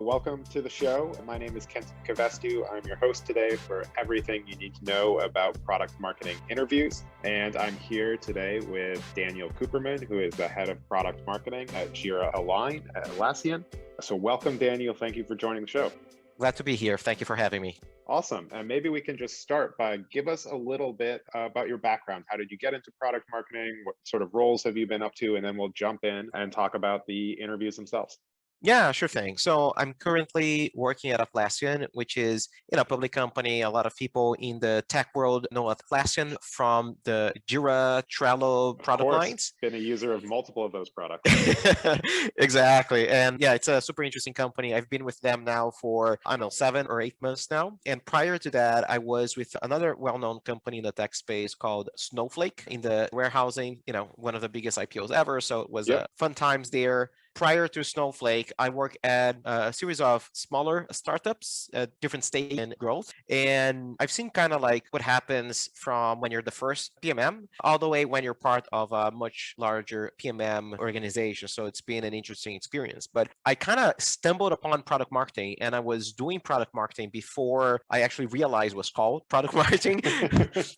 Welcome to the show. My name is Kent Kavestu. I'm your host today for everything you need to know about product marketing interviews. And I'm here today with Daniel Kuperman, who is the head of product marketing at Jira Align at Atlassian. So welcome, Daniel. Thank you for joining the show. Glad to be here. Thank you for having me. Awesome. And maybe we can just start by give us a little bit about your background. How did you get into product marketing? What sort of roles have you been up to? And then we'll jump in and talk about the interviews themselves. Yeah, sure thing. So I'm currently working at Atlassian, which is a public company. A lot of people in the tech world know Atlassian from the Jira, Trello product lines. Been a user of multiple of those products. Exactly. And yeah, it's a super interesting company. I've been with them now for, 7 or 8 months now. And prior to that, I was with another well-known company in the tech space called Snowflake in the warehousing, one of the biggest IPOs ever. So it was fun times there. Prior to Snowflake, I worked at a series of smaller startups at different stages in growth. And I've seen kind of like what happens from when you're the first PMM all the way when you're part of a much larger PMM organization. So it's been an interesting experience. But I kind of stumbled upon product marketing, and I was doing product marketing before I actually realized what's called product marketing,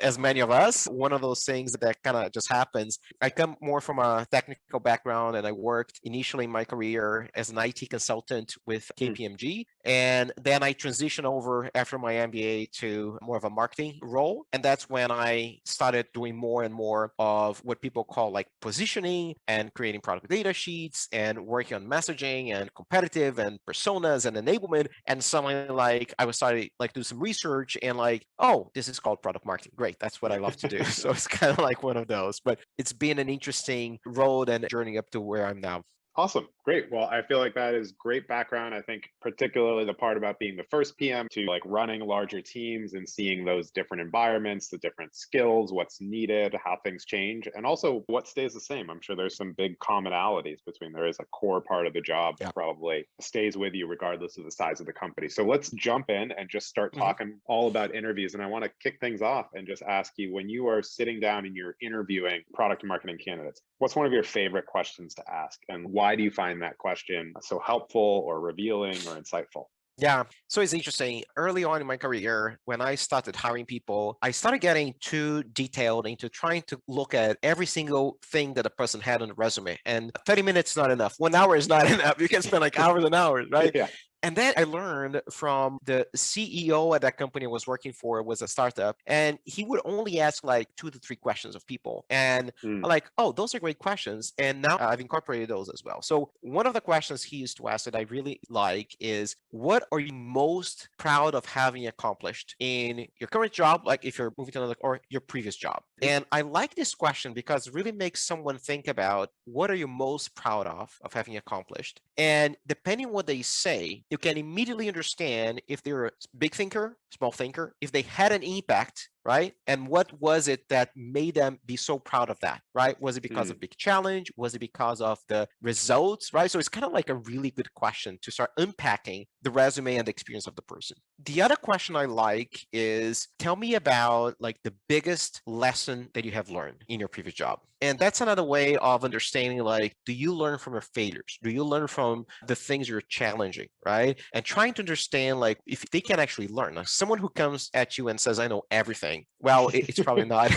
as many of us. One of those things that kind of just happens. I come more from a technical background, and I worked initially my career as an IT consultant with KPMG. And then I transitioned over after my MBA to more of a marketing role. And that's when I started doing more and more of what people call like positioning and creating product data sheets and working on messaging and competitive and personas and enablement. And suddenly like I was starting like do some research and like, oh, this is called product marketing. Great. That's what I love to do. So it's kind of like one of those, but it's been an interesting road and journey up to where I'm now. Awesome. Great. Well, I feel like that is great background. I think particularly the part about being the first PM to like running larger teams and seeing those different environments, the different skills, what's needed, how things change, and also what stays the same. I'm sure there's some big commonalities between there is a core part of the job that probably stays with you regardless of the size of the company. So let's jump in and just start talking all about interviews. And I want to kick things off and just ask you, when you are sitting down and you're interviewing product marketing candidates, what's one of your favorite questions to ask? And why do you find that question so helpful or revealing or insightful? Yeah. So it's interesting. Early on in my career, when I started hiring people, I started getting too detailed into trying to look at every single thing that a person had on the resume. And 30 minutes is not enough. 1 hour is not enough. You can spend like hours and hours, right? Yeah. And then I learned from the CEO at that company I was working for, was a startup, and he would only ask like 2 to 3 questions of people. And I'm like, oh, those are great questions. And now I've incorporated those as well. So one of the questions he used to ask that I really like is, what are you most proud of having accomplished in your current job? Like if you're moving to another or your previous job. And I like this question because it really makes someone think about what are you most proud of having accomplished. And depending on what they say, you can immediately understand if they're a big thinker, small thinker, if they had an impact, right? And what was it that made them be so proud of that, right? Was it because of big challenge? Was it because of the results, right? So it's kind of like a really good question to start unpacking the resume and the experience of the person. The other question I like is, tell me about like the biggest lesson that you have learned in your previous job. And that's another way of understanding, like, do you learn from your failures? Do you learn from the things you're challenging, right? And trying to understand, like, if they can actually learn. Like, someone who comes at you and says, I know everything, well, it's probably not,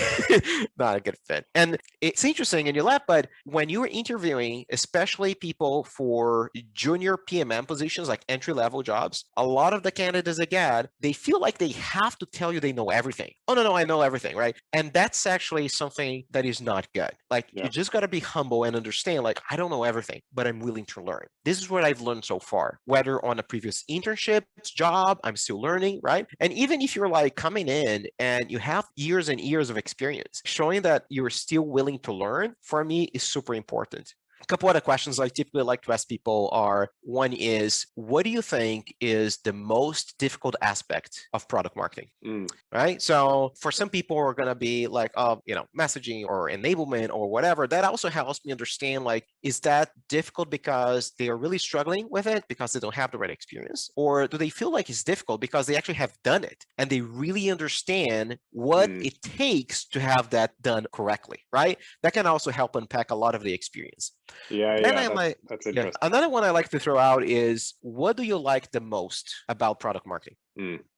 not a good fit. And it's interesting, and you laugh, but when you are interviewing, especially people for junior PMM positions, like entry-level jobs, a lot of the candidates I get, they feel like they have to tell you they know everything. Oh, no, I know everything, right? And that's actually something that is not good. Like, you just got to be humble and understand, like, I don't know everything, but I'm willing to learn. This is what I've learned so far, whether on a previous internship, job, I'm still learning, right? And even if you're like coming in and you have years and years of experience, showing that you're still willing to learn, for me, is super important. A couple other questions I typically like to ask people are, one is, what do you think is the most difficult aspect of product marketing? Right? So for some people are going to be like, messaging or enablement or whatever. That also helps me understand, like, is that difficult because they are really struggling with it because they don't have the right experience? Or do they feel like it's difficult because they actually have done it and they really understand what it takes to have that done correctly, right? That can also help unpack a lot of the experience. Then I that's yeah, interesting. another one I like to throw out is, what do you like the most about product marketing?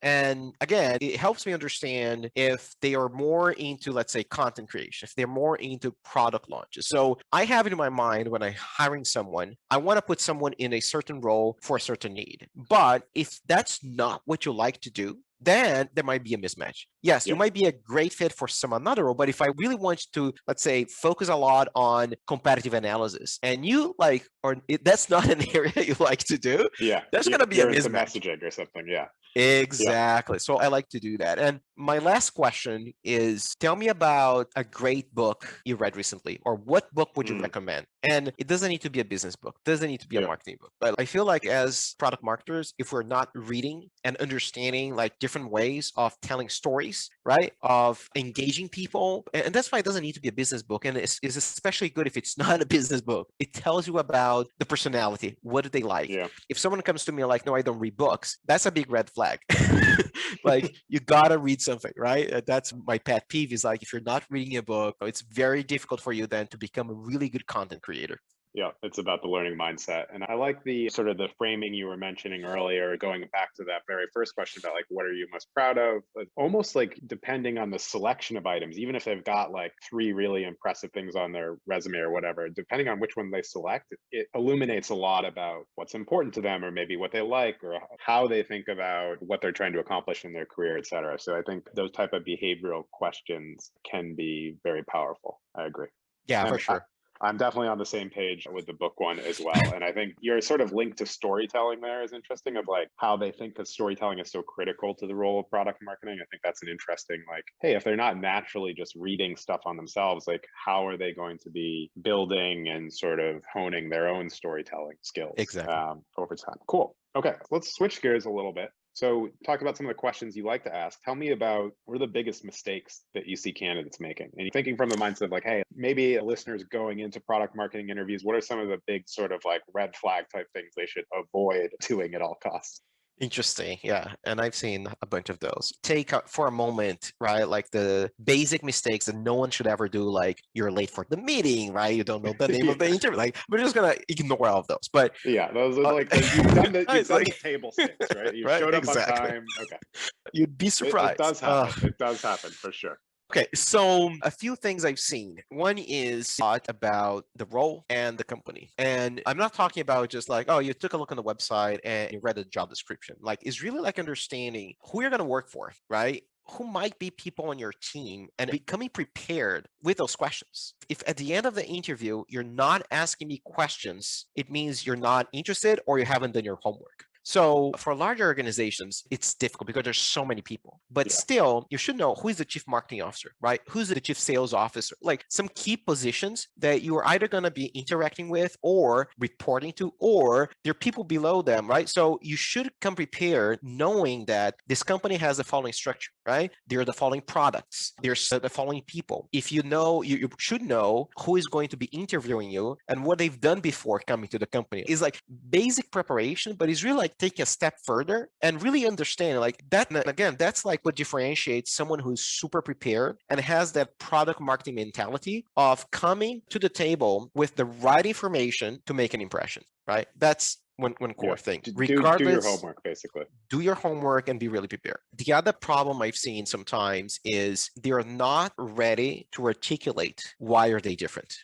And again, it helps me understand if they are more into, let's say, content creation, if they're more into product launches. So I have it in my mind when I'm hiring someone, I want to put someone in a certain role for a certain need. But if that's not what you like to do, then there might be a mismatch. Yes, you Yep. might be a great fit for some another role, but if I really want to, let's say, focus a lot on competitive analysis, and you like, that's not an area you like to do, Yeah. there's going to be a You're into mismatch. messaging or something. Yeah. Yeah. Exactly. So I like to do that. And my last question is, tell me about a great book you read recently, or what book would you recommend? And it doesn't need to be a business book, doesn't need to be a Yeah. marketing book. But I feel like as product marketers, if we're not reading and understanding like different ways of telling stories, right? Of engaging people. And that's why it doesn't need to be a business book. And it's especially good if it's not a business book. It tells you about the personality. What do they like? Yeah. If someone comes to me like, no, I don't read books, that's a big red flag. Like, you gotta read something, right? That's my pet peeve, is like, if you're not reading a book, it's very difficult for you then to become a really good content creator. Yeah, it's about the learning mindset. And I like the sort of the framing you were mentioning earlier, going back to that very first question about like, what are you most proud of? Like, almost like depending on the selection of items, even if they've got like 3 really impressive things on their resume or whatever, depending on which one they select, it illuminates a lot about what's important to them, or maybe what they like, or how they think about what they're trying to accomplish in their career, et cetera. So I think those type of behavioral questions can be very powerful. I agree. Yeah, for And sure. I'm definitely on the same page with the book one as well. And I think your sort of link to storytelling there is interesting, of like how they think that storytelling is so critical to the role of product marketing. I think that's an interesting, like, hey, if they're not naturally just reading stuff on themselves, like how are they going to be building and sort of honing their own storytelling skills Exactly. over time? Cool. Okay, let's switch gears a little bit. So talk about some of the questions you like to ask. Tell me about, what are the biggest mistakes that you see candidates making? And you're thinking from the mindset of like, hey, maybe listeners going into product marketing interviews, what are some of the big sort of like red flag type things they should avoid doing at all costs? Interesting. Yeah. And I've seen a bunch of those. Take for a moment, right? Like the basic mistakes that no one should ever do, like you're late for the meeting, right? You don't know the name of the Yeah. interview. Like, we're just going to ignore all of those. But Yeah, those are uh, like you've done the it's like, table stakes, right? You right? showed up on Exactly. time. Okay. You'd be It surprised. does happen. It does happen for sure. Okay, so a few things I've seen. One is about the role and the company. And I'm not talking about just like, oh, you took a look on the website and you read the job description. Like, it's really like understanding who you're going to work for, right? Who might be people on your team, and becoming prepared with those questions. If at the end of the interview, you're not asking me questions, it means you're not interested or you haven't done your homework. So for larger organizations, it's difficult because there's so many people. But Yeah. still, you should know who is the chief marketing officer, right? Who's the chief sales officer? Like some key positions that you are either going to be interacting with or reporting to, or there are people below them, right? So you should come prepared knowing that this company has the following structure, right? There are the following products. There's the following people. If you know, you should know who is going to be interviewing you and what they've done before coming to the company. It's like basic preparation, but it's really like taking a step further and really understanding like that. And again, that's like what differentiates someone who's super prepared and has that product marketing mentality of coming to the table with the right information to make an impression, right? That's one core Yeah. thing. Do your Regardless, homework, basically. do your homework and be really prepared. The other problem I've seen sometimes is they're not ready to articulate why are they different.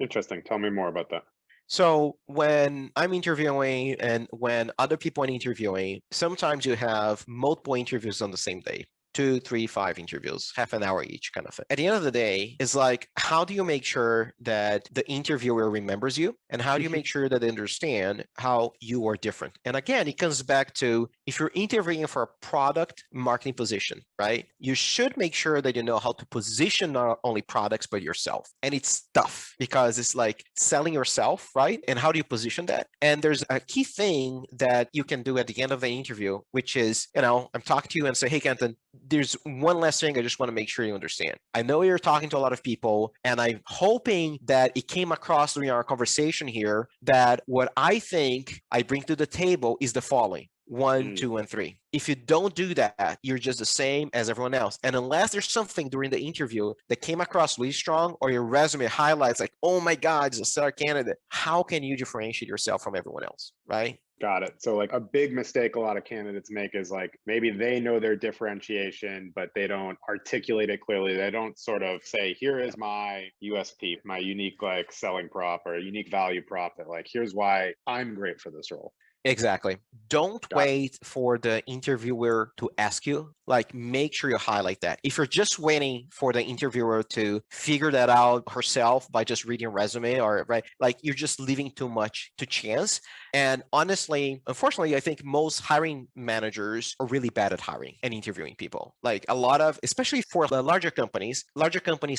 Interesting. Tell me more about that. So when I'm interviewing and when other people are interviewing, sometimes you have multiple interviews on the same day. 2, 3, 5 interviews, half an hour each kind of thing. At the end of the day, it's like, how do you make sure that the interviewer remembers you? And how do you make sure that they understand how you are different? And again, it comes back to, if you're interviewing for a product marketing position, right? You should make sure that you know how to position not only products, but yourself. And it's tough because it's like selling yourself, right? And how do you position that? And there's a key thing that you can do at the end of the interview, which is, I'm talking to you and say, hey, Kenton, there's one last thing I just want to make sure you understand. I know you're talking to a lot of people, and I'm hoping that it came across during our conversation here that what I think I bring to the table is the following. 1, 2, and 3. If you don't do that, you're just the same as everyone else. And unless there's something during the interview that came across really strong, or your resume highlights like, oh my God, it's a stellar candidate, how can you differentiate yourself from everyone else, right? Got it. So like a big mistake a lot of candidates make is like maybe they know their differentiation, but they don't articulate it clearly. They don't sort of say, here is my USP, my unique like selling prop or unique value prop that like, here's why I'm great for this role. Exactly. Don't Got it. wait for the interviewer to ask you. Like, make sure you highlight that. If you're just waiting for the interviewer to figure that out herself by just reading a resume, or right, like you're just leaving too much to chance. And honestly, unfortunately, I think most hiring managers are really bad at hiring and interviewing people. Like a lot of, especially for the larger companies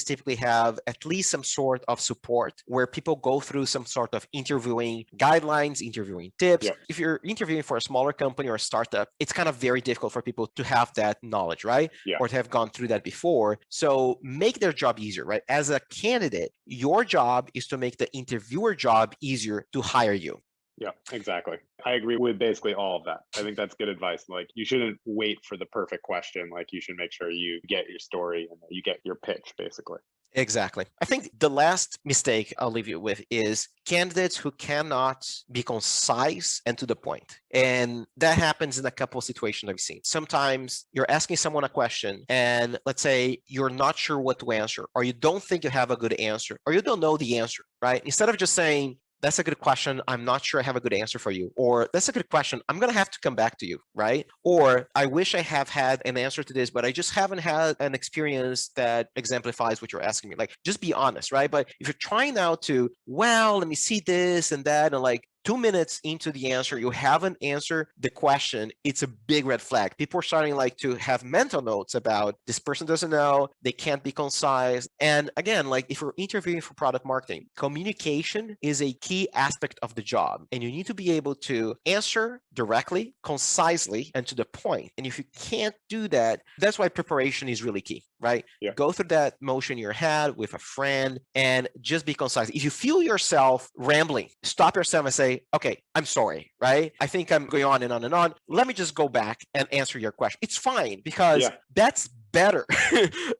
typically have at least some sort of support where people go through some sort of interviewing guidelines, interviewing tips. Yep. If you're interviewing for a smaller company or a startup, it's kind of very difficult for people to have that knowledge, right? Yeah. Or to have gone through that before. So make their job easier, right? As a candidate, your job is to make the interviewer job easier to hire you. Yeah, exactly. I agree with basically all of that. I think that's good advice. Like you shouldn't wait for the perfect question. Like you should make sure you get your story and you get your pitch basically. Exactly. I think the last mistake I'll leave you with is candidates who cannot be concise and to the point. And that happens in a couple of situations I've seen. Sometimes you're asking someone a question and let's say you're not sure what to answer, or you don't think you have a good answer, or you don't know the answer, right? Instead of just saying, that's a good question, I'm not sure I have a good answer for you. Or that's a good question, I'm going to have to come back to you, right? Or I wish I have had an answer to this, but I just haven't had an experience that exemplifies what you're asking me. Like, just be honest, right? But if you're trying now to, well, let me see this and that, and like 2 minutes into the answer, you haven't answered the question, it's a big red flag. People are starting like to have mental notes about this person doesn't know, they can't be concise. And again, like if you're interviewing for product marketing, communication is a key aspect of the job. And you need to be able to answer directly, concisely, and to the point. And if you can't do that, that's why preparation is really key, right? Yeah. Go through that motion in your head with a friend and just be concise. If you feel yourself rambling, stop yourself and say, okay, I'm sorry, right? I think I'm going on and on and on. Let me just go back and answer your question. It's fine because that's better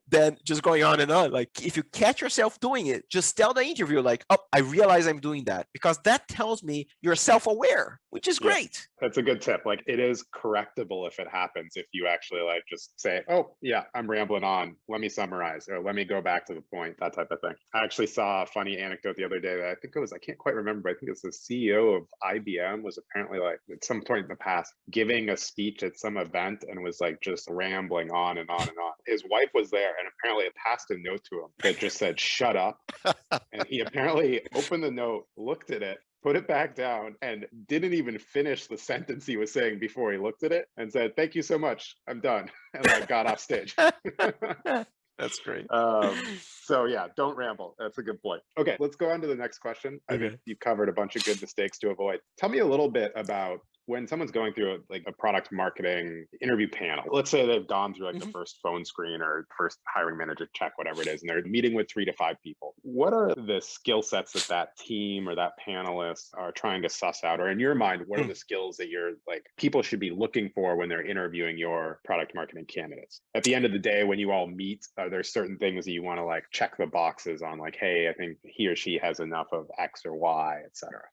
than just going on and on. Like if you catch yourself doing it, just tell the interviewer like, oh, I realize I'm doing that, because that tells me you're self-aware, which is great. That's a good tip. Like it is correctable if it happens, if you actually like just say, oh yeah, I'm rambling on, let me summarize, or let me go back to the point, that type of thing. I actually saw a funny anecdote the other day that I think it was, I can't quite remember, but I think it's the CEO of IBM was apparently like at some point in the past giving a speech at some event and was like just rambling on and on and on. His wife was there and apparently it passed a note to him that just said, shut up. And he apparently opened the note, looked at it, put it back down, and didn't even finish the sentence he was saying before he looked at it and said, thank you so much, I'm done. And like got off stage. That's great. So yeah, don't ramble. That's a good point. Okay, let's go on to the next question. I think you've covered a bunch of good mistakes to avoid. Tell me a little bit about when someone's going through like a product marketing interview panel. Let's say they've gone through like the first phone screen or first hiring manager check, whatever it is, and they're meeting with 3 to 5 people. What are the skill sets that that team or that panelist are trying to suss out? Or in your mind, what are the skills that you're like people should be looking for when they're interviewing your product marketing candidates? At the end of the day, when you all meet, are there certain things that you want to like check the boxes on, like, hey, I think he or she has enough of X or Y, et cetera?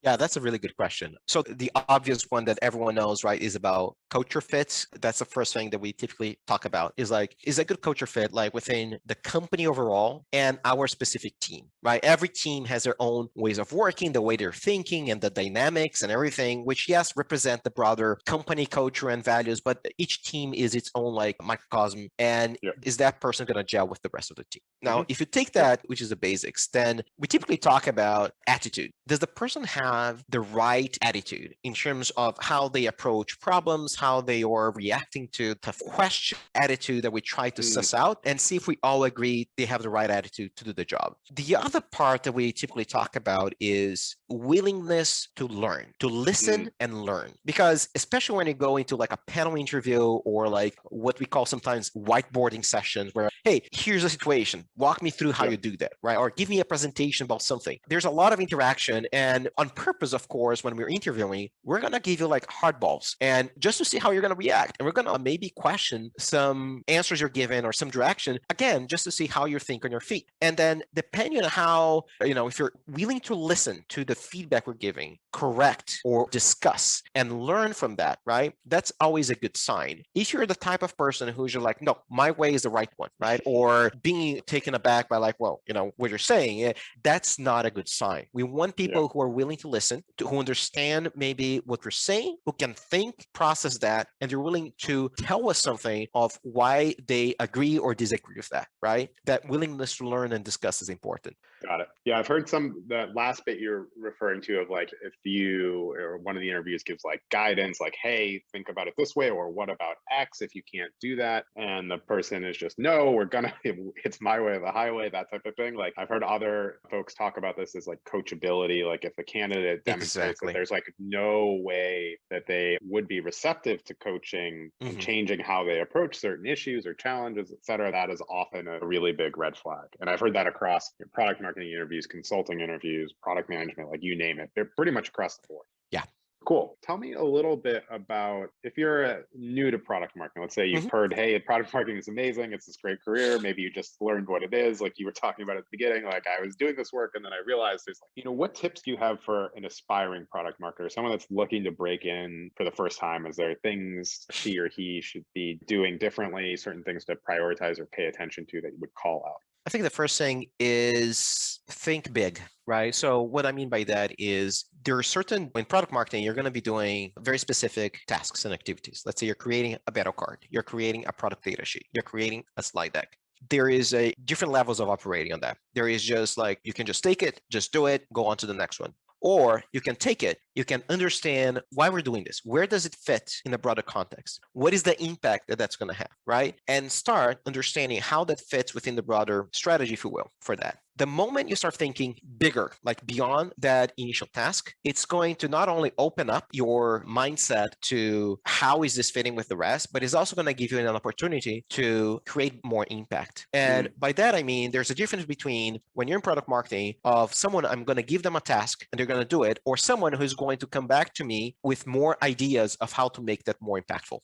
Yeah, that's a really good question. So the obvious one that everyone knows, right, is about culture fit. That's the first thing that we typically talk about is like, is a good culture fit like within the company overall and our specific team, right? Every team has their own ways of working, the way they're thinking and the dynamics and everything, which yes, represent the broader company culture and values, but each team is its own like microcosm. And is that person going to gel with the rest of the team? Now, if you take that, which is the basics, then we typically talk about attitude. Does the person have the right attitude in terms of how they approach problems, how they are reacting to tough question, attitude that we try to suss out and see if we all agree they have the right attitude to do the job. The other part that we typically talk about is willingness to learn, to listen and learn. Because especially when you go into like a panel interview or like what we call sometimes whiteboarding sessions where, hey, here's a situation, walk me through how you do that, right? Or give me a presentation about something. There's a lot of interaction, and on purpose, of course, when we're interviewing, we're going to give you like hardballs and just to see how you're going to react. And we're going to maybe question some answers you're given or some direction, again, just to see how you think on your feet. And then depending on how, if you're willing to listen to the feedback we're giving, correct or discuss and learn from that, right? That's always a good sign. If you're the type of person who's just like, no, my way is the right one, right? Or being taken aback by like, well, what you're saying, that's not a good sign. We want people who are willing to listen, who understand maybe what we're saying, who can think, process that, and they're willing to tell us something of why they agree or disagree with that, right? That willingness to learn and discuss is important. Got it. Yeah, I've heard that last bit you're referring to of like, if you or one of the interviews gives like guidance, like, hey, think about it this way, or what about X if you can't do that? And the person is just, no, it's my way or the highway, that type of thing. Like I've heard other folks talk about this as like coachability. Like if a candidate demonstrates that there's like no way that they would be receptive to coaching and changing how they approach certain issues or challenges, et cetera, that is often a really big red flag. And I've heard that across product marketing interviews, consulting interviews, product management, like you name it. They're pretty much across the board. Yeah. Cool. Tell me a little bit about if you're new to product marketing. Let's say you've heard, hey, product marketing is amazing. It's this great career. Maybe you just learned what it is. Like you were talking about at the beginning, like I was doing this work and then I realized there's like, what tips do you have for an aspiring product marketer, someone that's looking to break in for the first time? Is there things she or he should be doing differently, certain things to prioritize or pay attention to that you would call out? I think the first thing is think big, right? So what I mean by that is there are certain, in product marketing, you're going to be doing very specific tasks and activities. Let's say you're creating a battle card, you're creating a product data sheet, you're creating a slide deck. There is a different levels of operating on that. There is just like, you can just take it, just do it, go on to the next one. Or you can take it, you can understand why we're doing this. Where does it fit in a broader context? What is the impact that that's going to have, right? And start understanding how that fits within the broader strategy, if you will, for that. The moment you start thinking bigger, like beyond that initial task, it's going to not only open up your mindset to how is this fitting with the rest, but it's also going to give you an opportunity to create more impact. And by that, I mean, there's a difference between when you're in product marketing of someone, I'm going to give them a task and they're going to do it, or someone who's going to come back to me with more ideas of how to make that more impactful.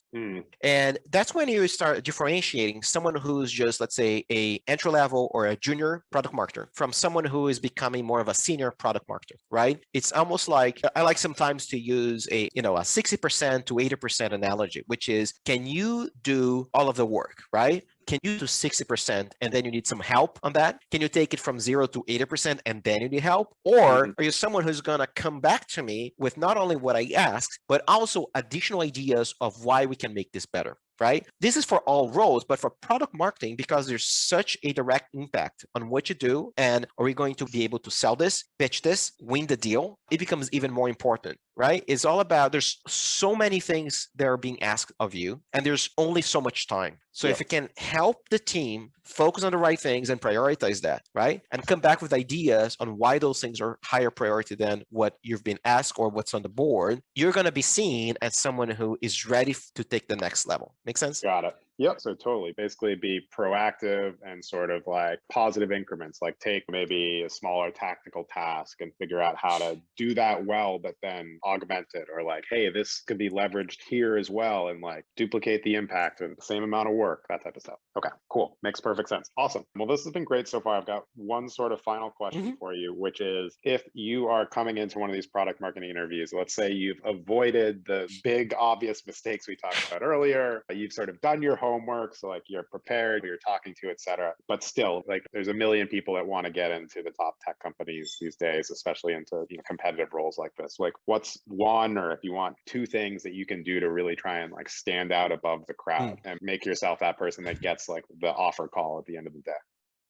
And that's when you start differentiating someone who's just, let's say, a entry level or a junior product marketer from someone who is becoming more of a senior product marketer, right? It's almost like, I like sometimes to use a 60% to 80% analogy, which is, can you do all of the work, right? Can you do 60% and then you need some help on that? Can you take it from 0 to 80% and then you need help? Or are you someone who's going to come back to me with not only what I asked, but also additional ideas of why we can make this better? Right? This is for all roles, but for product marketing, because there's such a direct impact on what you do, and are we going to be able to sell this, pitch this, win the deal? It becomes even more important, right? It's all about, there's so many things that are being asked of you, and there's only so much time. So if you can help the team focus on the right things and prioritize that, right? And come back with ideas on why those things are higher priority than what you've been asked or what's on the board, you're going to be seen as someone who is ready to take the next level. Make sense? Got it. Yep. So totally, basically be proactive and sort of like positive increments, like take maybe a smaller tactical task and figure out how to do that well, but then augment it, or like, hey, this could be leveraged here as well, and like duplicate the impact and the same amount of work, that type of stuff. Okay, cool. Makes perfect sense. Awesome. Well, this has been great so far. I've got one sort of final question for you, which is, if you are coming into one of these product marketing interviews, let's say you've avoided the big obvious mistakes we talked about earlier, you've sort of done your homework, so like you're prepared, you're talking to, etc. But still, like there's a million people that want to get into the top tech companies these days, especially into competitive roles like this. Like, what's one, or if you want, two things that you can do to really try and like stand out above the crowd and make yourself that person that gets like the offer call at the end of the day?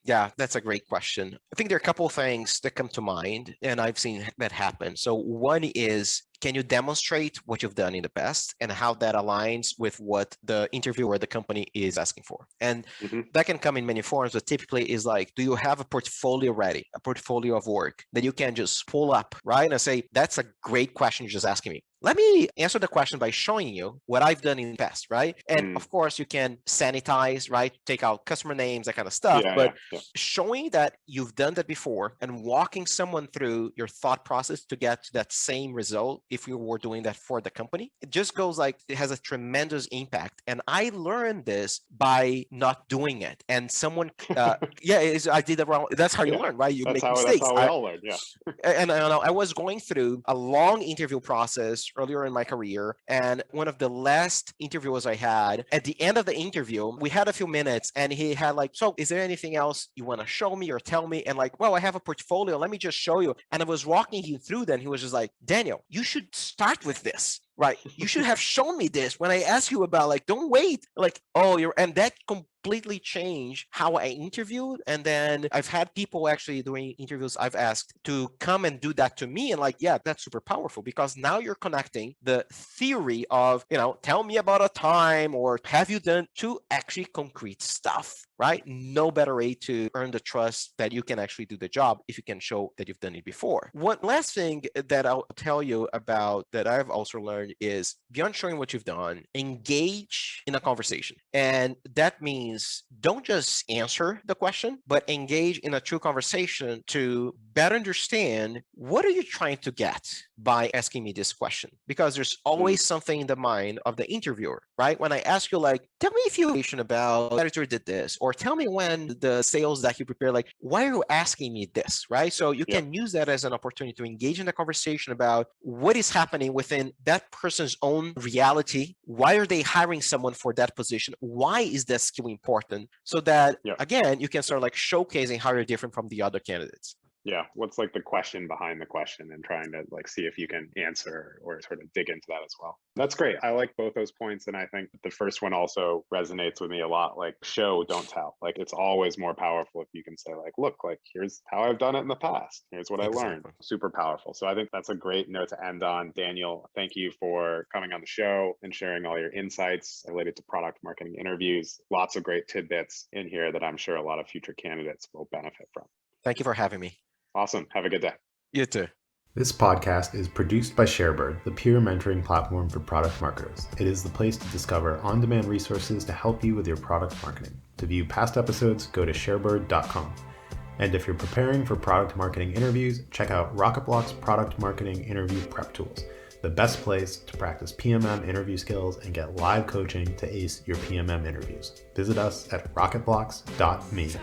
Yeah, that's a great question. I think there are a couple of things that come to mind, and I've seen that happen. So one is, can you demonstrate what you've done in the past and how that aligns with what the interviewer or the company is asking for? And that can come in many forms, but typically is like, do you have a portfolio ready, a portfolio of work that you can just pull up, right? And say, that's a great question you're just asking me. let me answer the question by showing you what I've done in the past, right? And of course, you can sanitize, right? Take out customer names, that kind of stuff. But showing that you've done that before and walking someone through your thought process to get to that same result, if you were doing that for the company, it just goes like, it has a tremendous impact. And I learned this by not doing it. And someone, I did it wrong. That's how you learn, right? You make mistakes. That's how we all learn, And I was going through a long interview process earlier in my career. And one of the last interviews I had, at the end of the interview, we had a few minutes and he had like, so is there anything else you want to show me or tell me? And like, well, I have a portfolio. Let me just show you. And I was walking him through that. And he was just like, Daniel, you should start with this. Right. You should have shown me this when I asked you about, like, don't wait. Like, and that completely changed how I interviewed. And then I've had people actually doing interviews I've asked to come and do that to me. And like, yeah, that's super powerful because now you're connecting the theory of, tell me about a time or have you done to actually concrete stuff. Right? No better way to earn the trust that you can actually do the job if you can show that you've done it before. One last thing that I'll tell you about that I've also learned is beyond showing what you've done, engage in a conversation. And that means don't just answer the question, but engage in a true conversation to better understand what are you trying to get by asking me this question? Because there's always something in the mind of the interviewer, right? When I ask you, like, tell me if you about editor did this, or tell me when the sales that you prepare, like, why are you asking me this, right? So you can use that as an opportunity to engage in the conversation about what is happening within that person's own reality. Why are they hiring someone for that position? Why is that skill important? So that, again, you can start like showcasing how you're different from the other candidates. Yeah, what's like the question behind the question and trying to like see if you can answer or sort of dig into that as well. That's great. I like both those points. And I think the first one also resonates with me a lot, like show, don't tell. Like it's always more powerful if you can say like, look, like here's how I've done it in the past. Here's what I learned. Super powerful. So I think that's a great note to end on. Daniel, thank you for coming on the show and sharing all your insights related to product marketing interviews. Lots of great tidbits in here that I'm sure a lot of future candidates will benefit from. Thank you for having me. Awesome. Have a good day. You too. This podcast is produced by ShareBird, the peer mentoring platform for product marketers. It is the place to discover on-demand resources to help you with your product marketing. To view past episodes, go to sharebird.com. And if you're preparing for product marketing interviews, check out Rocketblock's product marketing interview prep tools, the best place to practice PMM interview skills and get live coaching to ace your PMM interviews. Visit us at rocketblocks.me.